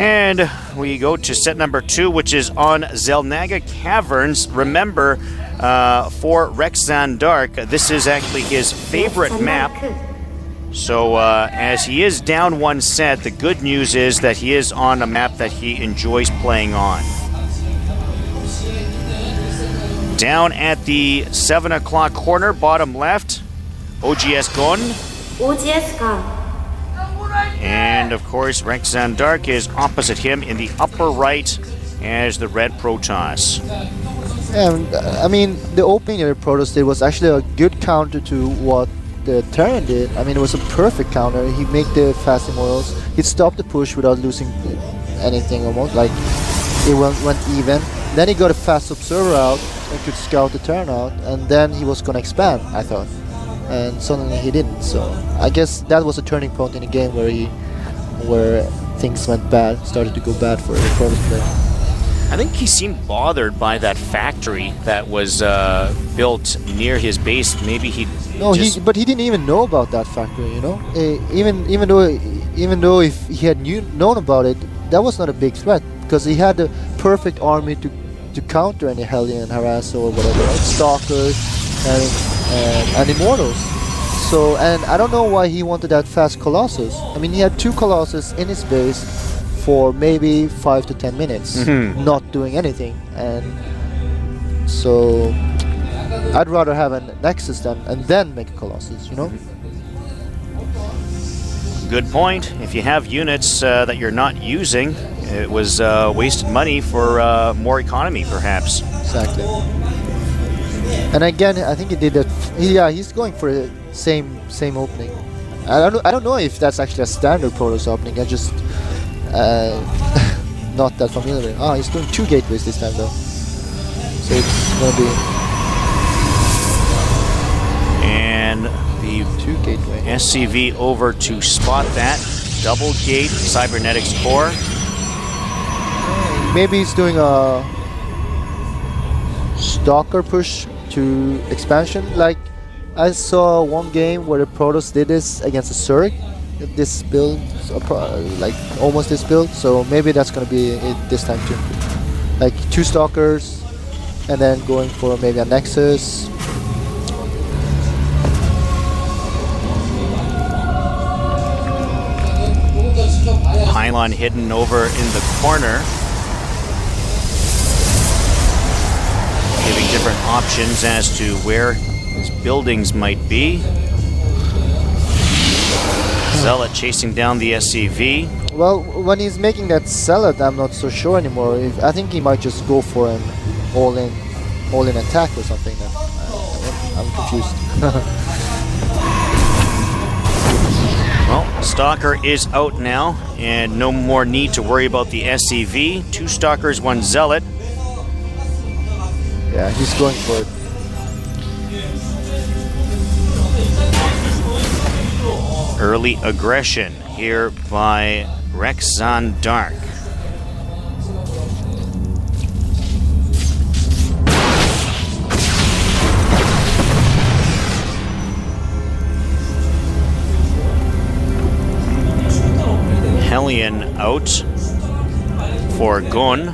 And we go to set number 2, which is on ZanDarke Caverns. Remember, for ZanDarke, this is actually his favorite map. So as he is down 1 set, the good news is that he is on a map that he enjoys playing on. Down at the 7 o'clock corner, bottom left, OGS Gon. OGS Gon. And of course, ZanDarke is opposite him in the upper right as the red Protoss. And I mean, the opening of the Protoss did was actually a good counter to what the Terran did. I mean, it was a perfect counter. He made the fast immortals. He stopped the push without losing anything almost. Like, it went even. Then he got a fast observer out and could scout the Terran out. And then he was going to expand, I thought. And suddenly he didn't. So I guess that was a turning point in the game where things went bad, started to go bad for the Protoss player. I think he seemed bothered by that factory that was built near his base. Maybe he but he didn't even know about that factory, you know. Even though if he had known about it, that was not a big threat because he had the perfect army to counter any Hellion harass or whatever, right? Stalkers and Immortals. So, and I don't know why he wanted that fast Colossus. I mean, he had 2 Colossus in his base for maybe 5 to 10 minutes, not doing anything. And so, I'd rather have a Nexus and then make a Colossus, you know? Good point. If you have units that you're not using, it was wasted money for more economy, perhaps. Exactly. And again, I think he did that. Yeah, he's going for the same opening. I don't know if that's actually a standard Protoss opening. I just not that familiar. Ah, he's doing 2 gateways this time though. So it's gonna be. And the 2 gateway SCV over to spot that double gate cybernetics core. Maybe he's doing a stalker push to expansion. Like I saw one game where the Protoss did this against a Zerg. This build, like almost this build. So maybe that's gonna be it this time too. Like 2 stalkers, and then going for maybe a Nexus. Pylon hidden over in the corner, giving different options as to where his buildings might be. Zealot chasing down the SCV. Well, when he's making that Zealot, I'm not so sure anymore. I think he might just go for an all-in attack or something. Then I'm confused. Well, Stalker is out now, and no more need to worry about the SCV. 2 Stalkers, 1 Zealot. Yeah, he's going for it. Early aggression here by ZanDarke. Hellion out for Gun.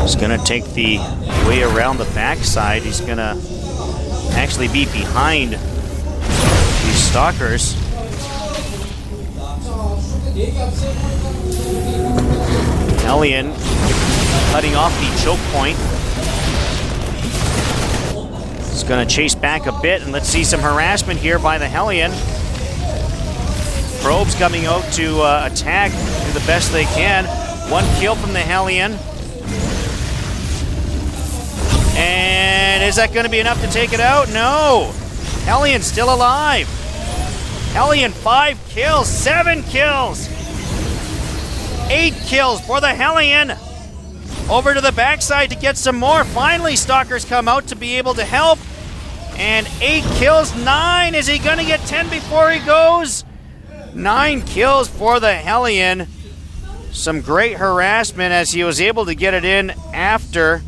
He's gonna take the way around the backside. He's gonna actually be behind these stalkers. Hellion cutting off the choke point. He's gonna chase back a bit, and let's see some harassment here by the Hellion. Probes coming out to attack, do the best they can. 1 kill from the Hellion. And is that going to be enough to take it out? No! Hellion's still alive. Hellion 5 kills, 7 kills. 8 kills for the Hellion. Over to the backside to get some more. Finally, Stalkers come out to be able to help. And 8 kills, 9. Is he going to get 10 before he goes? 9 kills for the Hellion. Some great harassment as he was able to get it in after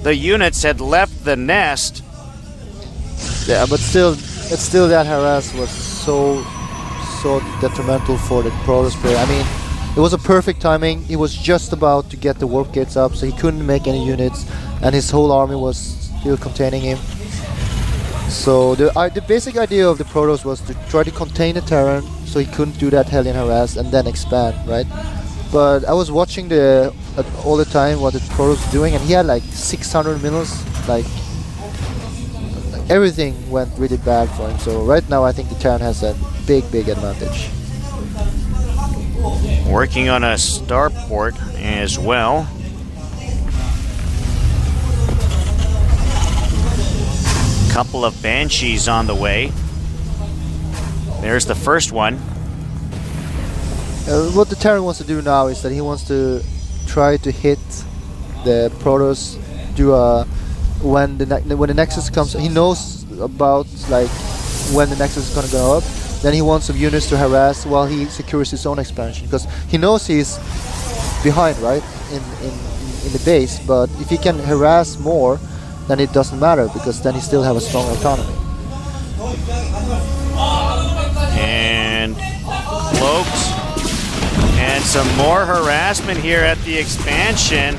the units had left the nest. Yeah, but still that harass was so detrimental for the Protoss player. I mean, it was a perfect timing. He was just about to get the warp gates up, so he couldn't make any units, and his whole army was still containing him. So the basic idea of the Protoss was to try to contain the Terran, so he couldn't do that Hellion harass and then expand, right? But I was watching all the time what the Protoss was doing, and he had like 600 missiles, like everything went really bad for him. So right now I think the Terran has a big advantage. Working on a starport as well. Couple of Banshees on the way. There's the first one. What the Terran wants to do now is that he wants to try to hit the Protoss, when the Nexus comes. He knows about like when the Nexus is gonna go up. Then he wants some units to harass while he secures his own expansion, because he knows he's behind, right, in the base. But if he can harass more, then it doesn't matter, because then he still have a strong economy. And cloaks. And some more harassment here at the expansion.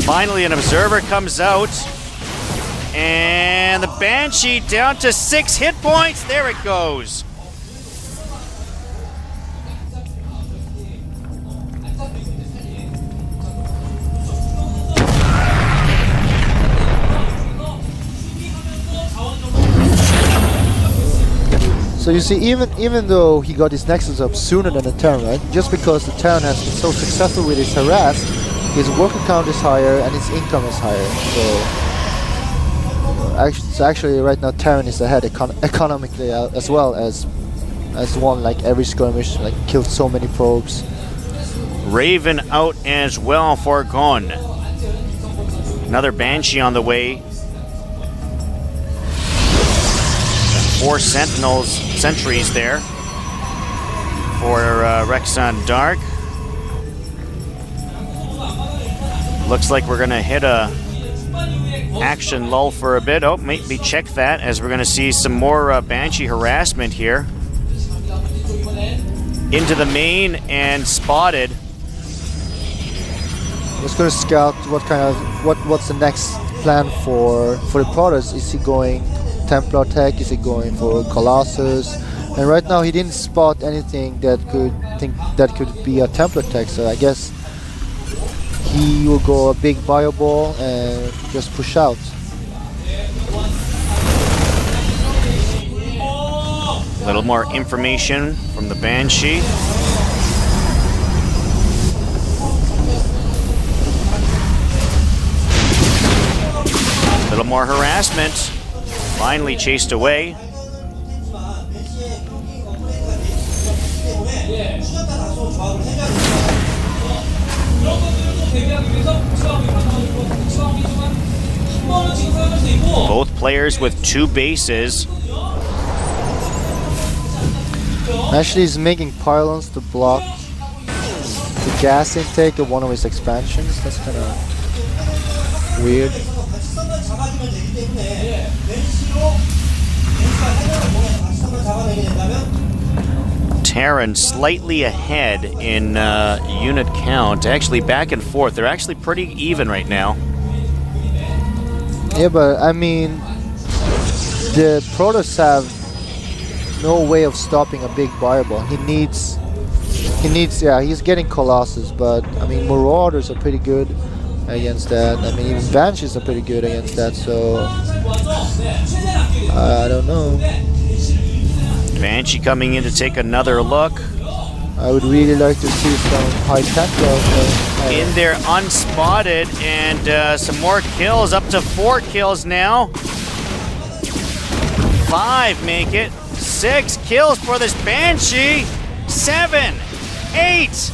Finally, an observer comes out. And the Banshee down to 6 hit points. There it goes. So you see, even though he got his Nexus up sooner than the Terran, right? Just because the Terran has been so successful with his harass, his worker count is higher and his income is higher. So actually right now Terran is ahead economically as well, as won like every skirmish, like killed so many probes. Raven out as well for Gon. Another Banshee on the way. 4 sentries there for ZanDarke. Looks like we're gonna hit a action lull for a bit. Oh, maybe check that, as we're gonna see some more Banshee harassment here. Into the main and spotted. Just gonna scout what's the next plan for the Protoss. Is he going Templar tech? Is he going for Colossus? And right now he didn't spot anything that could be a Templar tech, so I guess he will go a big bio ball and just push out. A little more information from the Banshee. A little more harassment. Finally chased away. Both players with 2 bases. Actually, he's making pylons to block the gas intake of one of his expansions. That's kind of weird. Terran slightly ahead in unit count. Actually, back and forth. They're actually pretty even right now. Yeah, but I mean, the Protoss have no way of stopping a big fireball. He needs, yeah, he's getting Colossus, but I mean, Marauders are pretty good against that. I mean, even Banshees are pretty good against that, so I don't know. Banshee coming in to take another look. I would really like to see some high Templar in there unspotted, and some more kills, up to 4 kills now. 5 make it. 6 kills for this Banshee. 7, 8.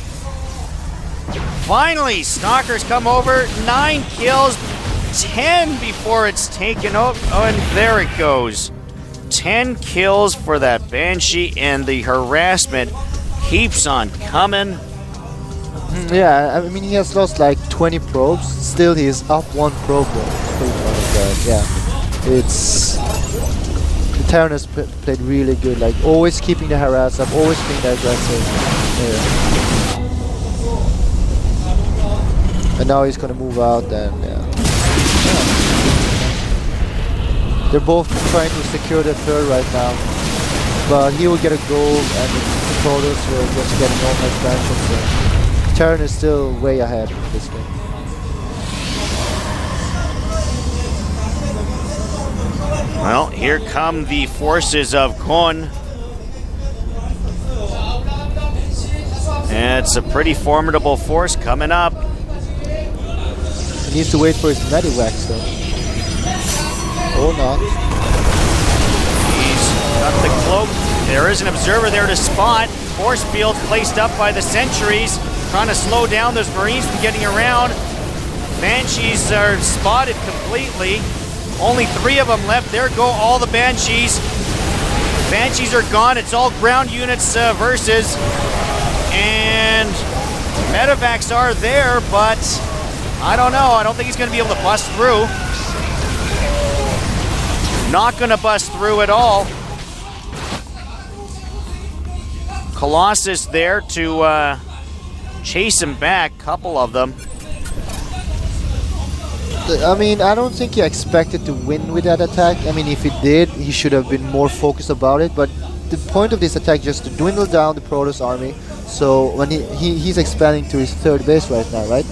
Finally, Stalkers come over. 9 kills, 10 before it's taken out. Oh, and there it goes. 10 kills for that Banshee, and the harassment keeps on coming. Yeah, I mean he has lost like 20 probes. Still, he is up 1 probe though. It's pretty funny, yeah, it's the Terran has played really good. Like always keeping the harass up, always being that aggressive. Yeah. And now he's gonna move out. And they're both trying to secure the third right now, but he will get a gold, and the Protoss will just get a normal expansion. So Terran is still way ahead of this game. Well, here come the forces of Kon. And it's a pretty formidable force coming up. He needs to wait for his Medivacs though. Or not. He's got the cloak. There is an observer there to spot. Force field placed up by the sentries, trying to slow down those Marines from getting around. Banshees are spotted completely. Only 3 of them left. There go all the Banshees. Banshees are gone. It's all ground units versus. And Medivacs are there, but I don't know. I don't think he's going to be able to bust through. Not going to bust through at all. Colossus there to chase him back, couple of them. I mean, I don't think he expected to win with that attack. I mean, if he did, he should have been more focused about it. But the point of this attack is just to dwindle down the Protoss army. So when he's expanding to his 3rd base right now, right?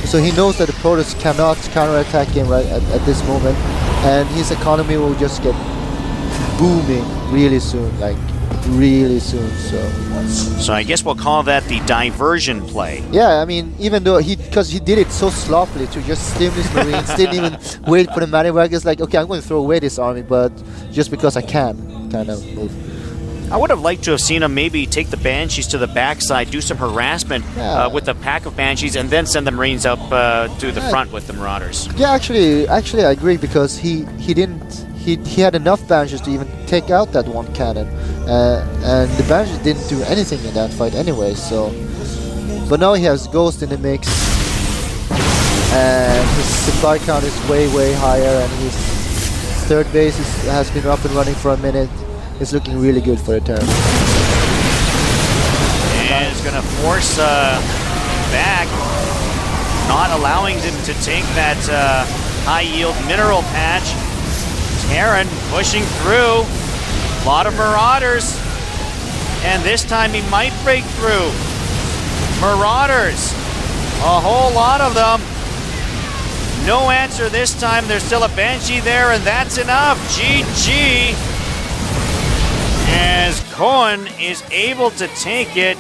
So he knows that the Protoss cannot counterattack him right at this moment, and his economy will just get booming really soon, like really soon. So I guess we'll call that the diversion play. Yeah, I mean, even though because he did it so sloppily to just stim his Marines, didn't even wait for the Medivac. It's like, okay, I'm going to throw away this army, but just because I can, kind of move. I would have liked to have seen him maybe take the Banshees to the backside, do some harassment with a pack of Banshees, and then send the Marines up to the front with the Marauders. Yeah, actually, I agree, because he had enough Banshees to even take out that 1 cannon, and the Banshees didn't do anything in that fight anyway. So, but now he has Ghost in the mix, and his supply count is way higher, and his 3rd base has been up and running for a minute. It's looking really good for the Terran. And it's going to force back, not allowing them to take that high-yield mineral patch. Terran pushing through. A lot of Marauders. And this time he might break through. Marauders. A whole lot of them. No answer this time. There's still a Banshee there, and that's enough. GG. As Cohen is able to take it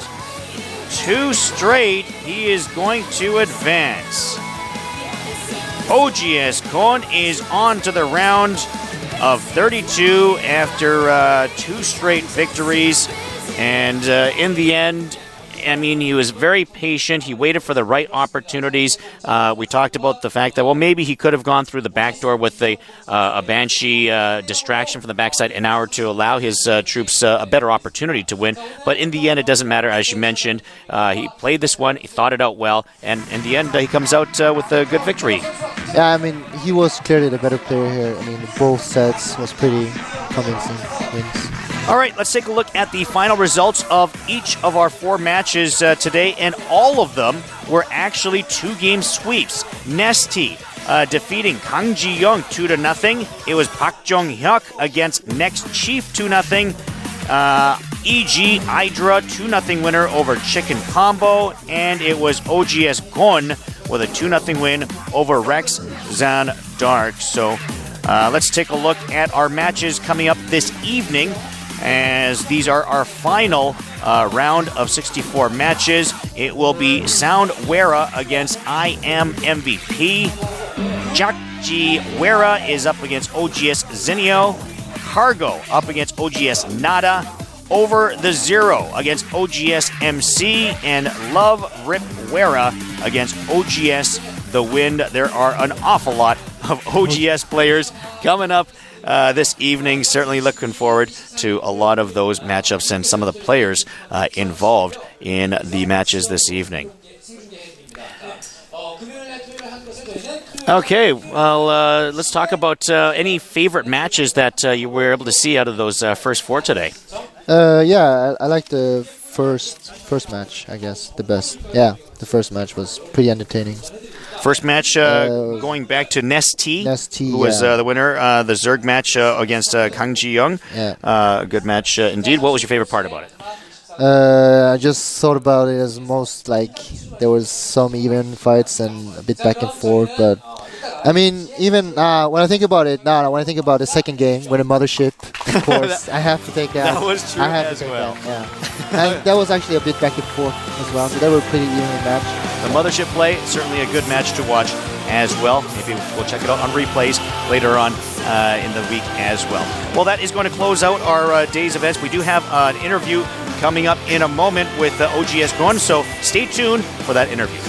2 straight, he is going to advance. OGS Cohen is on to the round of 32 after 2 straight victories. And in the end, I mean, he was very patient. He waited for the right opportunities. We talked about the fact that, well, maybe he could have gone through the back door with a Banshee distraction from the backside an hour to allow his troops a better opportunity to win. But in the end, it doesn't matter. As you mentioned, he played this one. He thought it out well. And in the end, he comes out with a good victory. Yeah, I mean, he was clearly the better player here. I mean, both sets was pretty convincing wins. All right, let's take a look at the final results of each of our 4 matches today, and all of them were actually 2-game sweeps. Nesty defeating Kang Ji-young 2-0. It was Pak Jong-hyuk against Next Chief 2-0. EG Hydra 2-0 winner over Chicken Combo, and it was OGS Gon with a 2-0 win over Rex ZanDarke. So let's take a look at our matches coming up this evening, as these are our final round of 64 matches. It will be Sound Wera against I Am MVP. Jakji Wera is up against OGS Zinio. Cargo up against OGS Nada. Over the Zero against OGS MC. And Love Rip Wera against OGS The Wind. There are an awful lot of OGS players coming up this evening. Certainly looking forward to a lot of those matchups and some of the players involved in the matches this evening. Okay, well, let's talk about any favorite matches that you were able to see out of those first 4 today. Yeah, I like the first match, I guess, the best. Yeah, the first match was pretty entertaining. First match going back to Nesty, who was the winner. The Zerg match against Kang Ji-young. Yeah. Good match indeed. What was your favorite part about it? I just thought about it as most like there was some even fights and a bit back and forth, but I mean, even when I think about it, when I think about the second game with the mothership, of course, I have to take that. That was true as well. That, yeah. And that was actually a bit back and forth as well, so they were pretty even match. The mothership play, certainly a good match to watch as well. Maybe we'll check it out on replays later on in the week as well. Well, that is going to close out our day's events. We do have an interview coming up in a moment with OGS Gon, so stay tuned for that interview.